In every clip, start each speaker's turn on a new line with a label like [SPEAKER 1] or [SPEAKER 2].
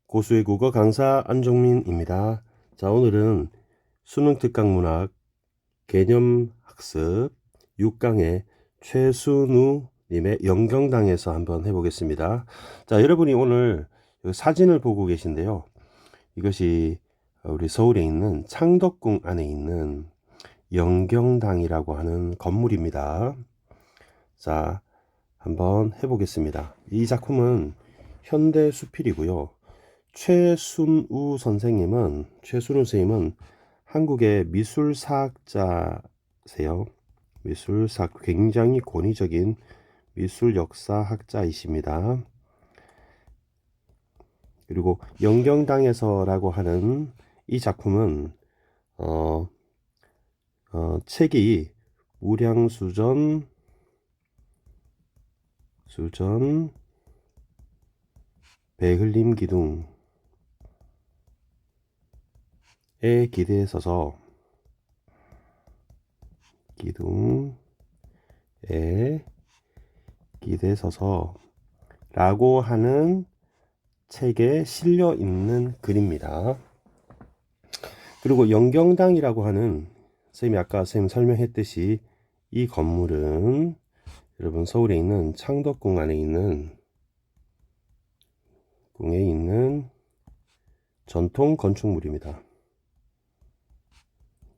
[SPEAKER 1] 고수의 국어 강사 안종민입니다. 자, 오늘은 수능 특강문학 개념학습 6강의 최순우님의 영경당에서 한번 해보겠습니다. 자, 여러분이 오늘 사진을 보고 계신데요. 이것이 우리 서울에 있는 창덕궁 안에 있는 영경당이라고 하는 건물입니다. 자, 한번 해보겠습니다. 이 작품은 현대 수필이고요. 최순우 선생님은 한국의 미술사학자세요. 굉장히 권위적인 미술 역사학자이십니다. 그리고 영경당에서라고 하는 이 작품은 책이 무량수전 배흘림 기둥에 기대에 서서 라고 하는 책에 실려 있는 글입니다. 그리고 영경당이라고 하는 선생님이 아까 설명했듯이 이 건물은 여러분 서울에 있는 창덕궁 안에 있는 전통 건축물입니다.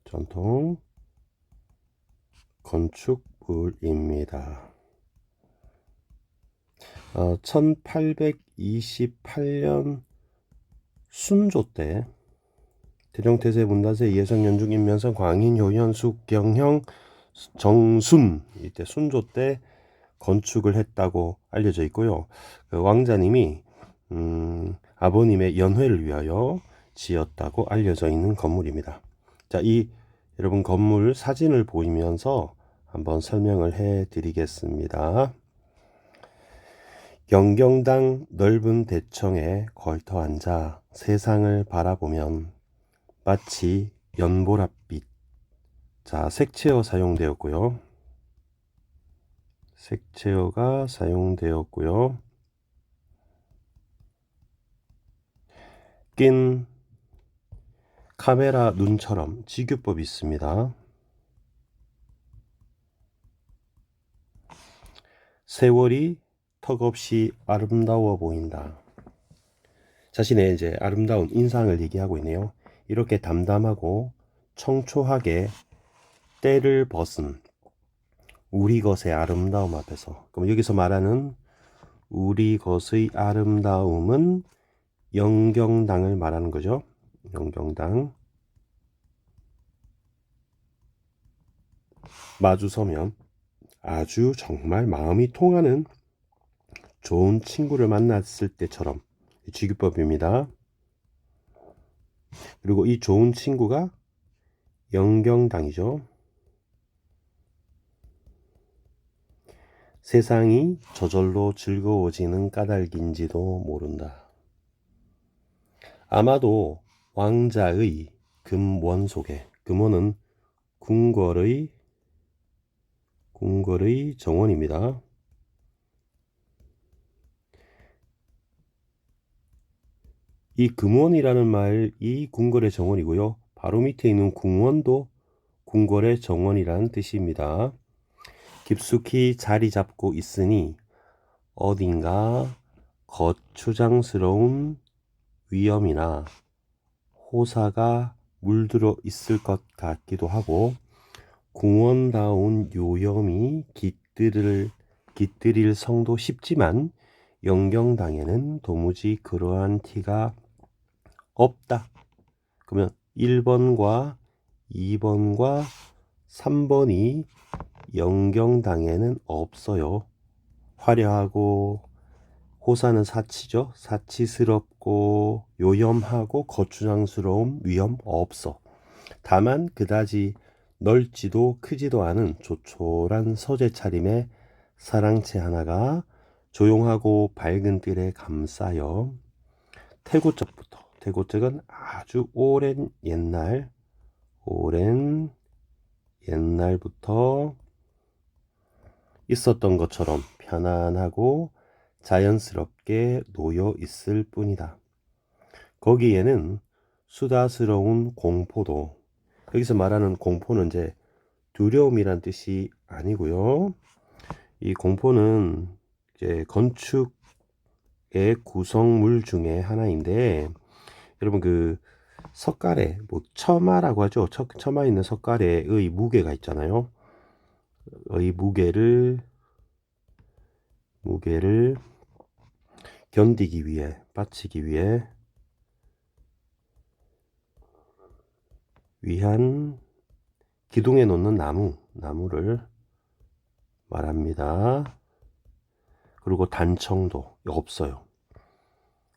[SPEAKER 1] 전통 건축물입니다. 1828년 순조 때 태종태세 문다세 예성 연중 임면성 광인 효현 숙경형 정순 이때 순조 때 건축을 했다고 알려져 있고요. 그 왕자님이 아버님의 연회를 위하여 지었다고 알려져 있는 건물입니다. 자, 이 여러분 건물 사진을 보이면서 한번 설명을 해 드리겠습니다. 영경당 넓은 대청에 걸터 앉아 세상을 바라보면 마치 연보랏빛. 자, 색채어 사용되었고요. 낀 카메라 눈처럼 지규법이 있습니다. 세월이 턱없이 아름다워 보인다. 자신의 이제 아름다운 인상을 얘기하고 있네요. 이렇게 담담하고 청초하게 때를 벗은 우리 것의 아름다움 앞에서, 그럼 여기서 말하는 우리 것의 아름다움은 영경당을 말하는 거죠. 영경당 마주서면 아주 정말 마음이 통하는 좋은 친구를 만났을 때처럼 지규법입니다. 그리고 이 좋은 친구가 영경당이죠. 세상이 저절로 즐거워지는 까닭인지도 모른다. 아마도 왕자의 금원 속에, 금원은 궁궐의 정원입니다. 이 금원이라는 말이 궁궐의 정원이고요. 바로 밑에 있는 궁원도 궁궐의 정원이라는 뜻입니다. 깊숙이 자리 잡고 있으니 어딘가 거추장스러운 위험이나 호사가 물들어 있을 것 같기도 하고 궁원다운 요염이 깃들일 성도 싶지만 영경당에는 도무지 그러한 티가 없다. 그러면 1번과 2번과 3번이 영경당에는 없어요. 화려하고 호사는 사치죠. 사치스럽고 요염하고 거추장스러운 위험 없어. 다만 그다지 넓지도 크지도 않은 조촐한 서재 차림의 사랑채 하나가 조용하고 밝은 뜰에 감싸여 태고적은 아주 오랜 옛날부터 있었던 것처럼 편안하고 자연스럽게 놓여 있을 뿐이다. 거기에는 수다스러운 공포도, 여기서 말하는 공포는 이제 두려움이란 뜻이 아니고요. 이 공포는 이제 건축의 구성물 중에 하나인데, 여러분 그 석가래, 뭐 처마라고 하죠. 처마에 있는 석가래의 무게가 있잖아요. 의 무게를 견디기 위해, 받치기 위한 기둥에 놓는 나무를 말합니다. 그리고 단청도 없어요.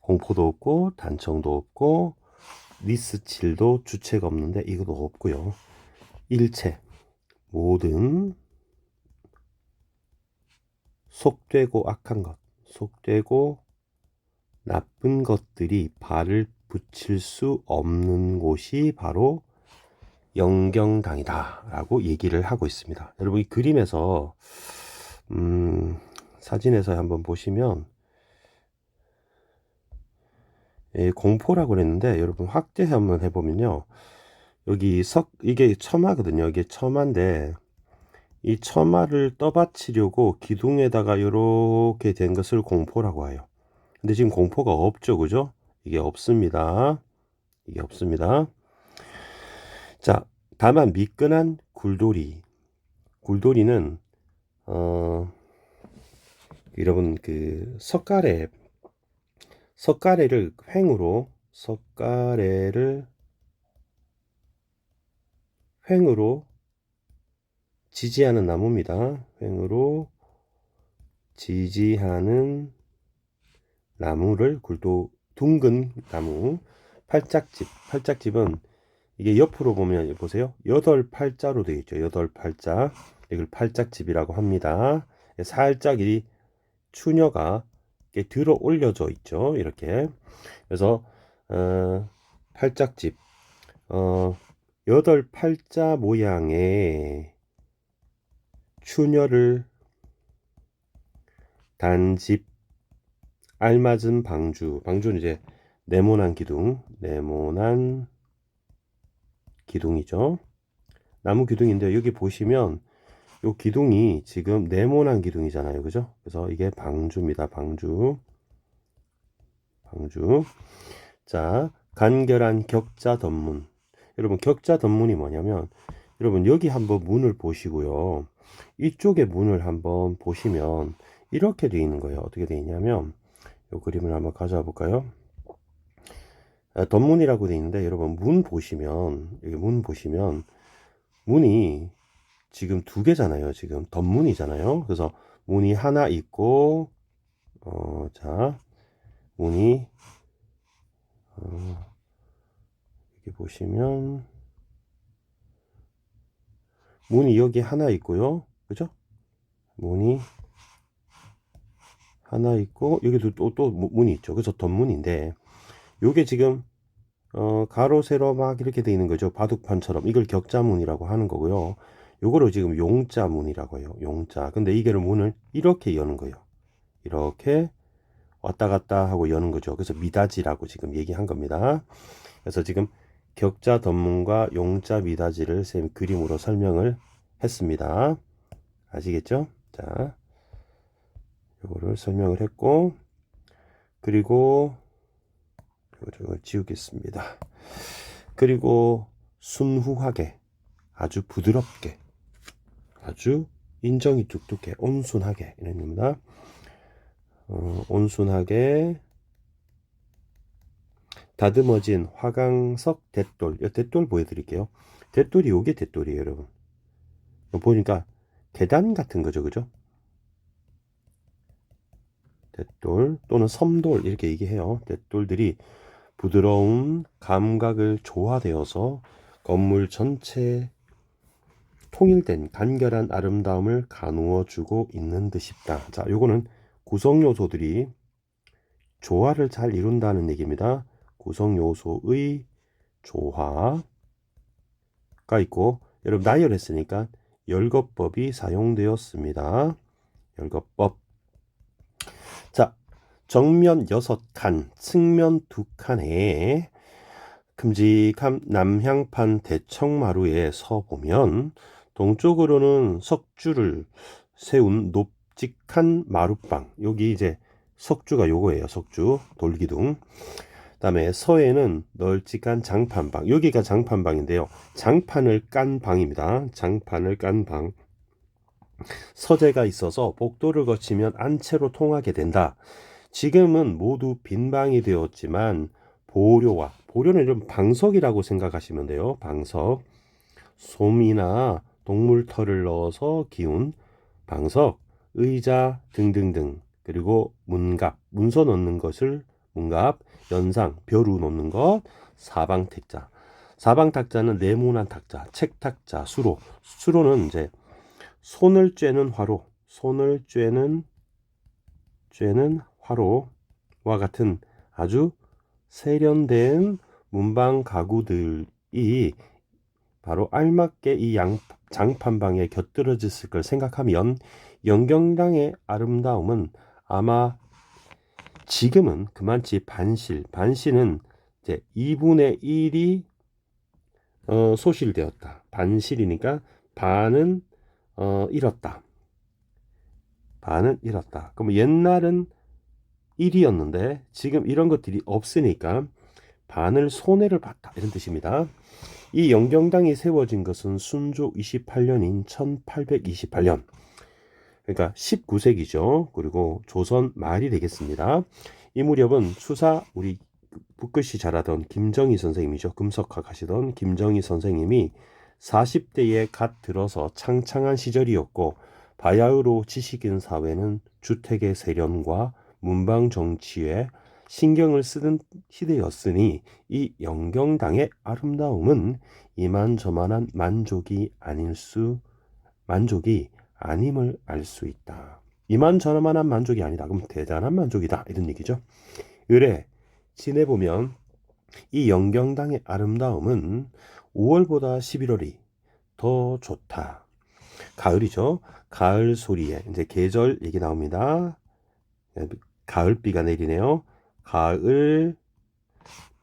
[SPEAKER 1] 공포도 없고 단청도 없고 니스칠도 주체가 없는데 이것도 없고요. 일체 모든 속되고 악한 것, 속되고 나쁜 것들이 발을 붙일 수 없는 곳이 바로 영경당이다 라고 얘기를 하고 있습니다. 여러분 이 그림에서 사진에서 한번 보시면 공포라고 그랬는데, 여러분 확대 한번 해보면요, 여기 이게 처마거든요. 이게 처마인데 이 처마를 떠받치려고 기둥에다가 이렇게 된 것을 공포라고 해요. 근데 지금 공포가 없죠, 그죠? 이게 없습니다. 이게 없습니다. 자, 다만 미끈한 굴돌이는 여러분 그 석가래를 횡으로 지지하는 나무입니다. 횡으로 지지하는 나무를 둥근 나무, 팔짝집은 이게 옆으로 보면 보세요. 8팔자로 되어 있죠. 8팔자. 이걸 팔짝집이라고 합니다. 살짝 이 추녀가 이렇게 들어 올려져 있죠. 이렇게. 그래서 팔짝집, 8팔자 모양의 추녀를 단집 알맞은 방주는 이제 네모난 기둥이죠. 나무 기둥인데 여기 보시면 요 기둥이 지금 네모난 기둥이잖아요, 그죠? 그래서 이게 방주입니다. 방주. 자, 간결한 격자덧문. 여러분 격자덧문이 뭐냐면, 여러분 여기 한번 문을 보시고요, 이쪽에 문을 한번 보시면 이렇게 되어 있는 거예요. 어떻게 되어 있냐면, 이 그림을 한번 가져와 볼까요? 덧문이라고 되어 있는데, 여러분 여기 문 보시면 문이 지금 두 개잖아요. 지금 덧문이잖아요. 그래서 문이 하나 있고, 자, 문이 여기 보시면 문이 여기 하나 있고요, 그죠? 문이 하나 있고 여기도 또 문이 있죠. 그래서 덧문인데, 요게 지금 가로 세로 막 이렇게 돼 있는 거죠. 바둑판처럼. 이걸 격자문이라고 하는 거고요. 요거를 지금 용자문이라고 해요. 용자. 근데 이게 문을 이렇게 여는 거예요. 이렇게 왔다 갔다 하고 여는 거죠. 그래서 미닫이라고 지금 얘기한 겁니다. 그래서 지금 격자 덧문과 용자 미닫이를 쌤 그림으로 설명을 했습니다. 아시겠죠? 자, 요거를 설명을 했고, 그리고 이걸 지우겠습니다. 그리고 순후하게, 아주 부드럽게, 아주 인정이 뚝뚝해, 온순하게 이런 겁니다. 온순하게 다듬어진 화강석 대돌. 대돌 보여드릴게요. 대돌이 요게 대돌이에요, 여러분. 보니까 계단 같은 거죠, 그죠? 대돌 또는 섬돌 이렇게 얘기해요. 대돌들이 부드러운 감각을 조화되어서 건물 전체에 통일된 간결한 아름다움을 가누어 주고 있는 듯싶다. 자, 요거는 구성 요소들이 조화를 잘 이룬다는 얘기입니다. 구성 요소의 조화가 있고, 여러분 나열했으니까 열거법이 사용되었습니다. 열거법. 자, 정면 6칸, 측면 2칸에 큼직한 남향판 대청마루에 서보면 동쪽으로는 석주를 세운 높직한 마루방, 여기 이제 석주가 요거예요. 석주 돌기둥. 그다음에 서에는 널찍한 장판방, 여기가 장판방인데요. 장판을 깐 방입니다. 장판을 깐 방. 서재가 있어서 복도를 거치면 안채로 통하게 된다. 지금은 모두 빈 방이 되었지만 보료는 좀 방석이라고 생각하시면 돼요. 방석. 솜이나 동물 털을 넣어서 기운 방석, 의자 등등등. 그리고 문갑, 문서 넣는 것을 문갑, 연상, 벼루 놓는 것, 사방탁자. 사방탁자는 네모난 탁자, 책탁자, 수로는 이제 손을 쬐는 화로, 손을 쬐는 화로와 같은 아주 세련된 문방 가구들이 바로 알맞게 이 장판방에 곁들여졌을 걸 생각하면 영경당의 아름다움은 아마 지금은 그만치 반실은 이제 2분의 1이 소실되었다. 반실이니까 반은 잃었다. 반은 잃었다. 그럼 옛날은 1이었는데 지금 이런 것들이 없으니까 반을 손해를 봤다. 이런 뜻입니다. 이 영경당이 세워진 것은 순조 28년인 1828년. 그러니까 19세기죠. 그리고 조선 말이 되겠습니다. 이 무렵은 수사 우리 붓글씨 잘하던 김정희 선생님이죠. 금석학 하시던 김정희 선생님이 40대에 갓 들어서 창창한 시절이었고 바야흐로 지식인 사회는 주택의 세련과 문방 정치에 신경을 쓰는 시대였으니 이 영경당의 아름다움은 이만저만한 만족이 아님을 알 수 있다. 이만저만한 만족이 아니다. 그럼 대단한 만족이다. 이런 얘기죠. 의뢰 지내보면 이 영경당의 아름다움은 5월보다 11월이 더 좋다. 가을이죠. 가을 소리에 이제 계절 얘기 나옵니다. 가을비가 내리네요. 가을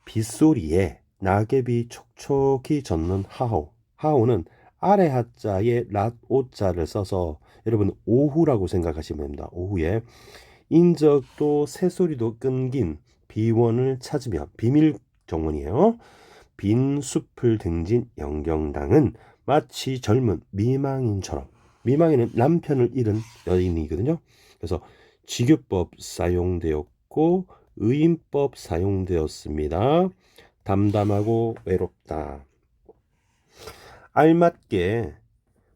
[SPEAKER 1] 빗소리에 낙엽이 촉촉히 젖는 하오는 아래 하자에 랏 오자를 써서 여러분 오후라고 생각하시면 됩니다. 오후에 인적도 새소리도 끊긴 비원을 찾으며 비밀 정원이에요. 빈 숲을 등진 영경당은 마치 젊은 미망인처럼, 미망인은 남편을 잃은 여인이거든요. 그래서 직유법 사용되었고 의인법 사용되었습니다. 담담하고 외롭다. 알맞게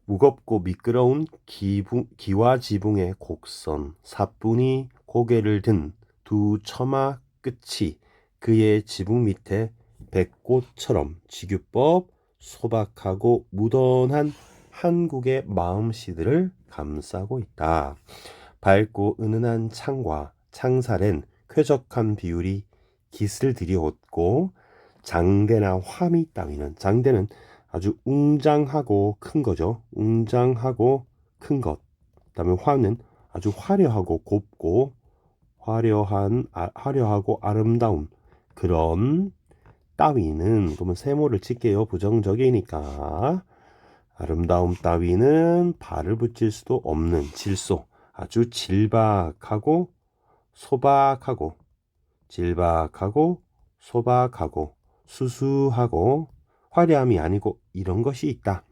[SPEAKER 1] 무겁고 미끄러운 기와 지붕의 곡선, 사뿐히 고개를 든 두 처마 끝이 그의 지붕 밑에 백꽃처럼 직유법 소박하고 무던한 한국의 마음씨들을 감싸고 있다. 밝고 은은한 창과 창살엔 쾌적한 비율이 깃을 들이었고 장대나 화미 따위는, 장대는 아주 웅장하고 큰 거죠. 웅장하고 큰 것. 그다음에 화는 아주 화려하고 곱고 화려하고 아름다운 그런 따위는, 그러면 세모를 칠게요. 부정적이니까. 아름다움 따위는 발을 붙일 수도 없는 질소. 아주 질박하고 소박하고 수수하고 화려함이 아니고 이런 것이 있다.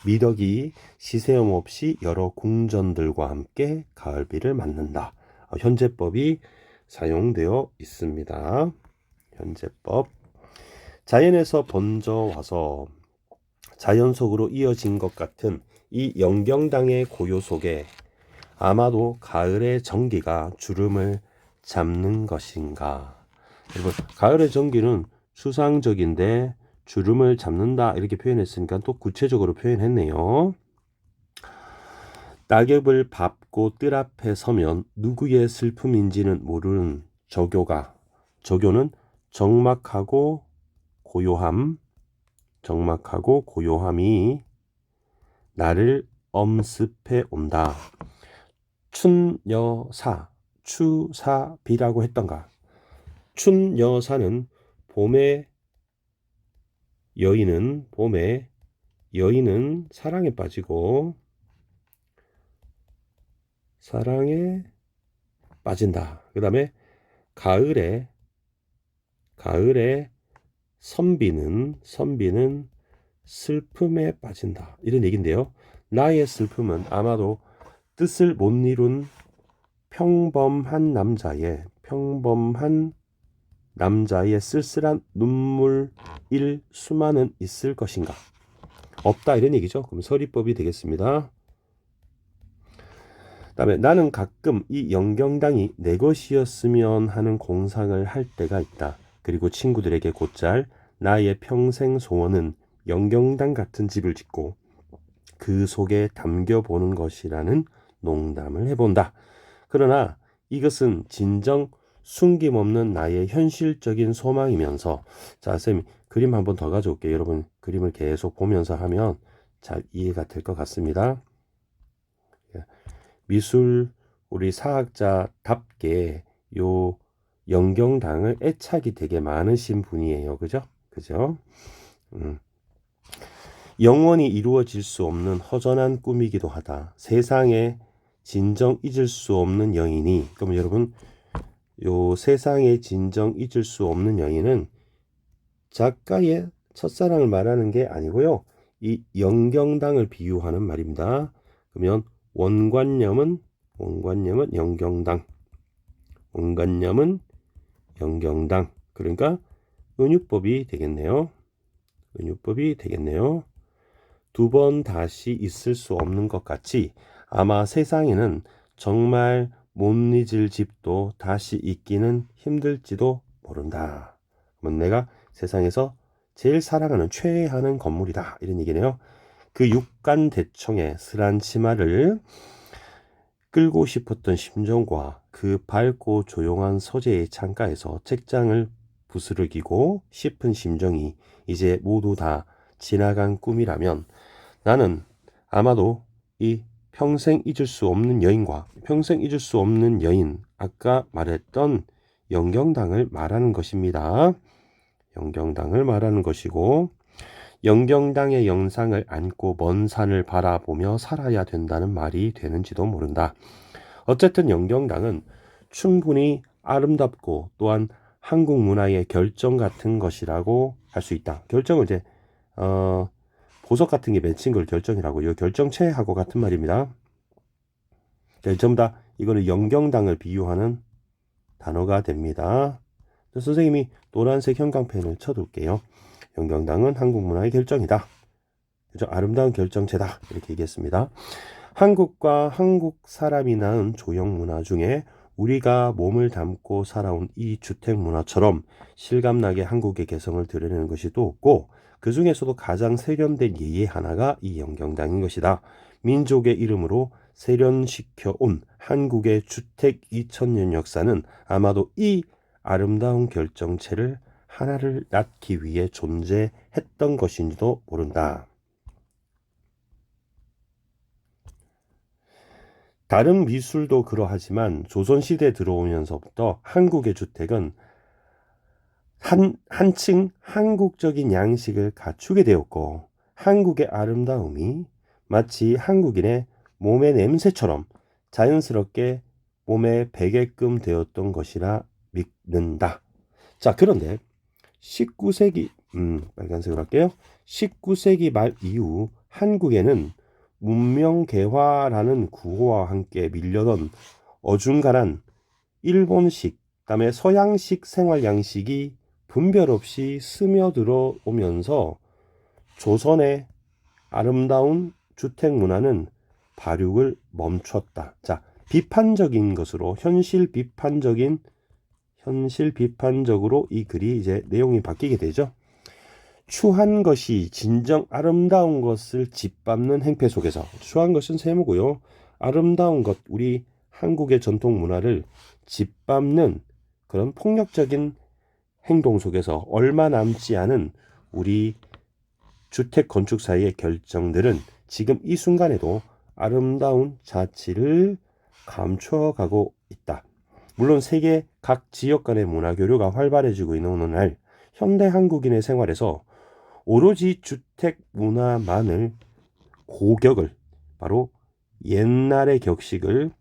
[SPEAKER 1] 미덕이 시세염 없이 여러 궁전들과 함께 가을비를 맞는다. 현재법이 사용되어 있습니다. 현재법. 자연에서 번져 와서 자연 속으로 이어진 것 같은 이 영경당의 고요 속에 아마도 가을의 정기가 주름을 잡는 것인가. 여러분, 가을의 정기는 추상적인데 주름을 잡는다 이렇게 표현했으니까 또 구체적으로 표현했네요. 낙엽을 밟고 뜰 앞에 서면 누구의 슬픔인지는 모르는 저교는 적막하고 고요함이 나를 엄습해 온다. 춘여사, 추사비라고 했던가? 춘여사는 봄의 여인은 사랑에 빠지고 사랑에 빠진다. 그 다음에 가을에 선비는 슬픔에 빠진다. 이런 얘기인데요. 나의 슬픔은 아마도 뜻을 못 이룬 평범한 남자의 쓸쓸한 눈물일 수만은 있을 것인가? 없다 이런 얘기죠. 그럼 서리법이 되겠습니다. 그다음에 나는 가끔 이 영경당이 내 것이었으면 하는 공상을 할 때가 있다. 그리고 친구들에게 곧잘 나의 평생 소원은 영경당 같은 집을 짓고 그 속에 담겨보는 것이라는 농담을 해본다. 그러나 이것은 진정 숨김없는 나의 현실적인 소망이면서, 자, 쌤 그림 한번 더 가져올게요. 여러분 그림을 계속 보면서 하면 잘 이해가 될 것 같습니다. 미술 우리 사학자답게 요 영경당을 애착이 되게 많으신 분이에요. 그죠? 영원히 이루어질 수 없는 허전한 꿈이기도 하다. 세상에 진정 잊을 수 없는 여인이, 그럼 여러분 요 세상에 진정 잊을 수 없는 여인은 작가의 첫사랑을 말하는 게 아니고요. 이 영경당을 비유하는 말입니다. 그러면 원관념은 영경당, 그러니까 은유법이 되겠네요. 두 번 다시 있을 수 없는 것 같이 아마 세상에는 정말 못 잊을 집도 다시 있기는 힘들지도 모른다. 그럼 내가 세상에서 제일 사랑하는 최애하는 건물이다 이런 얘기네요. 그 육간대청의 스란 치마를 끌고 싶었던 심정과 그 밝고 조용한 서재의 창가에서 책장을 부스러기고 싶은 심정이 이제 모두 다 지나간 꿈이라면 나는 아마도 이 평생 잊을 수 없는 여인, 아까 말했던 영경당을 말하는 것입니다. 영경당을 말하는 것이고, 영경당의 영상을 안고 먼 산을 바라보며 살아야 된다는 말이 되는지도 모른다. 어쨌든 영경당은 충분히 아름답고 또한 한국 문화의 결정 같은 것이라고 할 수 있다. 결정을 이제 보석 같은 게 맺힌 걸 결정이라고, 요 결정체하고 같은 말입니다. 전부 다 이거는 영경당을 비유하는 단어가 됩니다. 선생님이 노란색 형광펜을 쳐둘게요. 영경당은 한국 문화의 결정이다. 그죠? 아름다운 결정체다. 이렇게 얘기했습니다. 한국과 한국 사람이 낳은 조형 문화 중에 우리가 몸을 담고 살아온 이 주택 문화처럼 실감나게 한국의 개성을 드러내는 것이 또 없고, 그 중에서도 가장 세련된 예의 하나가 이 영경당인 것이다. 민족의 이름으로 세련시켜온 한국의 주택 2000년 역사는 아마도 이 아름다운 결정체를 하나를 낳기 위해 존재했던 것인지도 모른다. 다른 미술도 그러하지만 조선시대에 들어오면서부터 한국의 주택은 한층 한국적인 양식을 갖추게 되었고, 한국의 아름다움이 마치 한국인의 몸의 냄새처럼 자연스럽게 몸에 배게끔 되었던 것이라 믿는다. 자, 그런데 19세기 빨간색으로 할게요. 19세기 말 이후 한국에는 문명 개화라는 구호와 함께 밀려던 어중간한 일본식, 그다음에 서양식 생활 양식이 분별 없이 스며들어 오면서 조선의 아름다운 주택 문화는 발육을 멈췄다. 자, 비판적인 것으로 현실 비판적으로 이 글이 이제 내용이 바뀌게 되죠. 추한 것이 진정 아름다운 것을 짓밟는 행패 속에서, 추한 것은 세모고요. 아름다운 것, 우리 한국의 전통 문화를 짓밟는 그런 폭력적인 행동 속에서 얼마 남지 않은 우리 주택 건축사의 결정들은 지금 이 순간에도 아름다운 자취를 감춰가고 있다. 물론 세계 각 지역 간의 문화 교류가 활발해지고 있는 오늘날 현대 한국인의 생활에서 오로지 주택 문화만을 고격을 바로 옛날의 격식을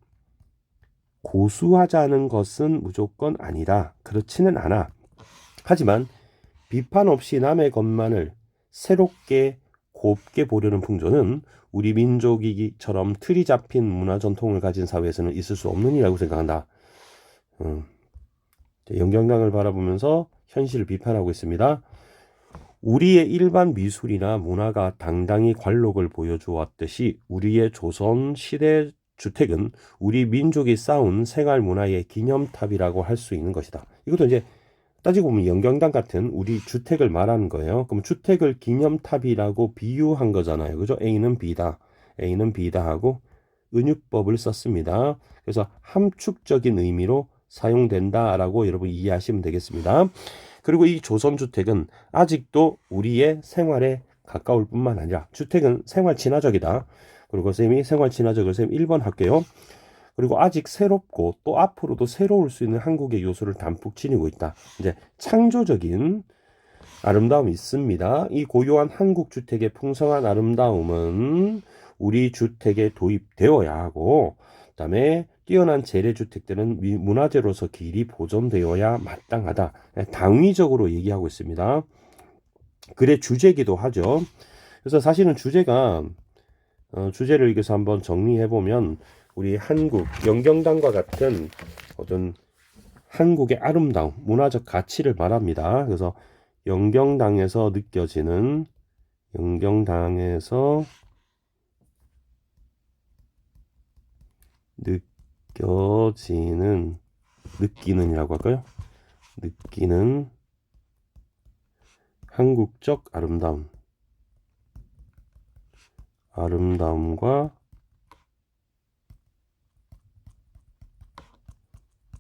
[SPEAKER 1] 고수하자는 것은 무조건 아니다. 그렇지는 않아. 하지만 비판 없이 남의 것만을 새롭게 곱게 보려는 풍조는 우리 민족이처럼 틀이 잡힌 문화 전통을 가진 사회에서는 있을 수 없는 일이라고 생각한다. 영경당을 바라보면서 현실을 비판하고 있습니다. 우리의 일반 미술이나 문화가 당당히 관록을 보여주었듯이 우리의 조선 시대 주택은 우리 민족이 쌓은 생활 문화의 기념탑이라고 할 수 있는 것이다. 이것도 이제 따지고 보면 영경당 같은 우리 주택을 말하는 거예요. 그럼 주택을 기념탑이라고 비유한 거잖아요. 그죠? A는 B다. A는 B다 하고 은유법을 썼습니다. 그래서 함축적인 의미로 사용된다라고 여러분 이해하시면 되겠습니다. 그리고 이 조선주택은 아직도 우리의 생활에 가까울 뿐만 아니라 주택은 생활 친화적이다. 그리고 쌤이 생활 친화적을 쌤 1번 할게요. 그리고 아직 새롭고 또 앞으로도 새로울 수 있는 한국의 요소를 담뿍 지니고 있다. 이제 창조적인 아름다움이 있습니다. 이 고유한 한국 주택의 풍성한 아름다움은 우리 주택에 도입되어야 하고, 그다음에 뛰어난 재래주택들은 문화재로서 길이 보존되어야 마땅하다. 당위적으로 얘기하고 있습니다. 글의 주제기도 하죠. 그래서 사실은 주제를 여기서 한번 정리해 보면 우리 한국 영경당과 같은 어떤 한국의 아름다움, 문화적 가치를 말합니다. 그래서 영경당에서 느껴지는 느끼는이라고 할까요? 느끼는 한국적 아름다움과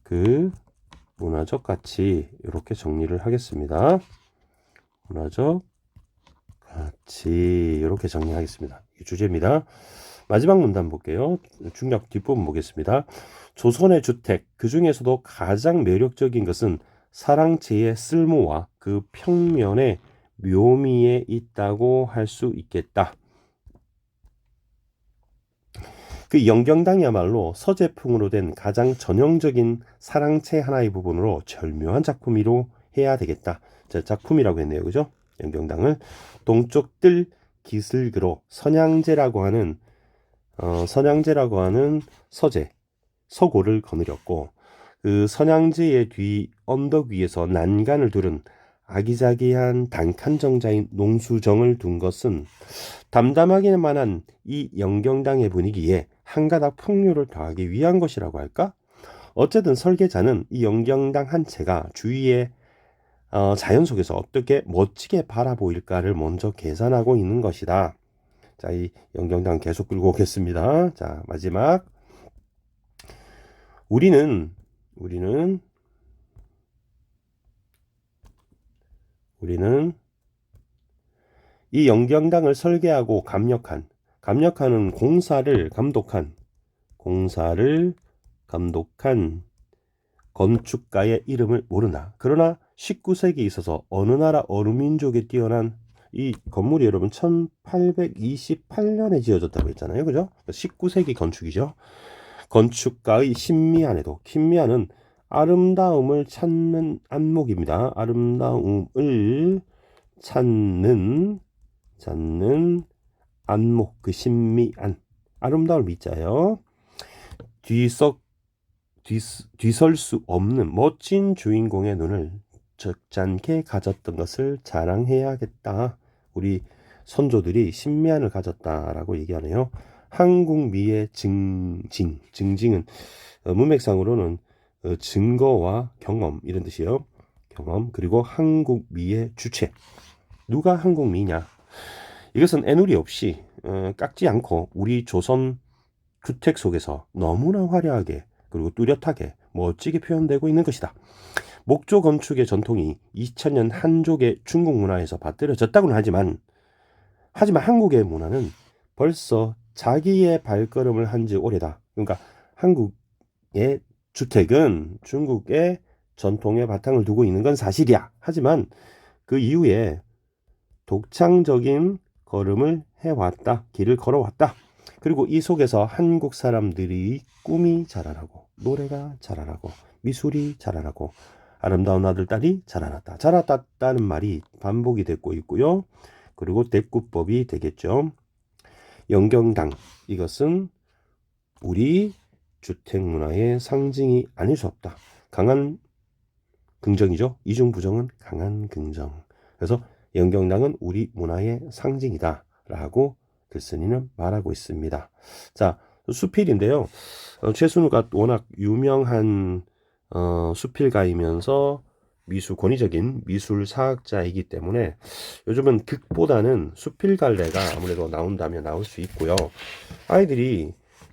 [SPEAKER 1] 그 문화적 가치, 이렇게 정리를 하겠습니다. 문화적 가치, 이렇게 정리하겠습니다. 이 주제입니다. 마지막 문단 볼게요. 중략 뒷부분 보겠습니다. 조선의 주택, 그 중에서도 가장 매력적인 것은 사랑채의 쓸모와 그 평면의 묘미에 있다고 할 수 있겠다. 그 영경당이야말로 서재풍으로 된 가장 전형적인 사랑채 하나의 부분으로 절묘한 작품이로 해야 되겠다. 자, 작품이라고 했네요. 그죠? 영경당을 동쪽 뜰 기슭으로 선양제라고 하는 서고를 거느렸고, 그 선양제의 뒤 언덕 위에서 난간을 두른 아기자기한 단칸정자인 농수정을 둔 것은 담담하기만한 이 영경당의 분위기에 한가닥 풍류를 더하기 위한 것이라고 할까? 어쨌든 설계자는 이 영경당 한 채가 주위의 자연 속에서 어떻게 멋지게 바라보일까를 먼저 계산하고 있는 것이다. 자, 이 영경당 계속 끌고 오겠습니다. 자, 마지막. 우리는 이 영경당을 설계하고 감력하는 공사를 감독한 건축가의 이름을 모르나. 그러나 19세기에 있어서 어느 나라 어느 민족에 뛰어난 이 건물이 여러분 1828년에 지어졌다고 했잖아요. 그죠? 19세기 건축이죠. 건축가의 김미안은 아름다움을 찾는 안목입니다. 아름다움을 찾는 안목, 그 신미안. 아름다움을 믿자요. 뒤설 수 없는 멋진 주인공의 눈을 적잖게 가졌던 것을 자랑해야겠다. 우리 선조들이 신미안을 가졌다라고 얘기하네요. 한국미의 증징은 문맥상으로는 증거와 경험 이런 뜻이에요. 경험. 그리고 한국미의 주체. 누가 한국미냐? 이것은 애누리 없이 깎지 않고 우리 조선 주택 속에서 너무나 화려하게 그리고 뚜렷하게 멋지게 표현되고 있는 것이다. 목조 건축의 전통이 2000년 한족의 중국 문화에서 받들여졌다고는 하지만 한국의 문화는 벌써 자기의 발걸음을 한 지 오래다. 그러니까 한국의 주택은 중국의 전통의 바탕을 두고 있는 건 사실이야. 하지만 그 이후에 독창적인 걸음을 해왔다. 길을 걸어왔다. 그리고 이 속에서 한국 사람들이 꿈이 자라나고 노래가 자라나고 미술이 자라나고 아름다운 아들 딸이 자라났다. 자라났다는 말이 반복이 되고 있고요. 그리고 대꾸법이 되겠죠. 영경당, 이것은 우리 주택 문화의 상징이 아닐 수 없다. 강한 긍정이죠. 이중 부정은 강한 긍정. 그래서 영경당은 우리 문화의 상징이다 라고 글쓴이는 말하고 있습니다. 자, 수필인데요. 최순우가 워낙 유명한 수필가이면서 권위적인 미술 사학자이기 때문에 요즘은 극보다는 수필갈래가 아무래도 나온다면 나올 수 있고요.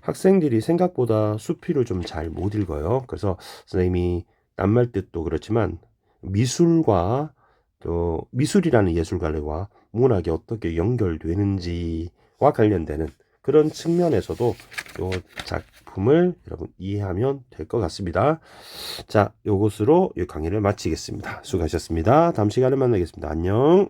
[SPEAKER 1] 학생들이 생각보다 수필을 좀 잘 못 읽어요. 그래서 선생님이 낱말 뜻도 그렇지만 미술과 또 미술이라는 예술갈래와 문학이 어떻게 연결되는지와 관련되는 그런 측면에서도 이 작품을 여러분 이해하면 될 것 같습니다. 자, 요것으로 이 강의를 마치겠습니다. 수고하셨습니다. 다음 시간에 만나겠습니다. 안녕.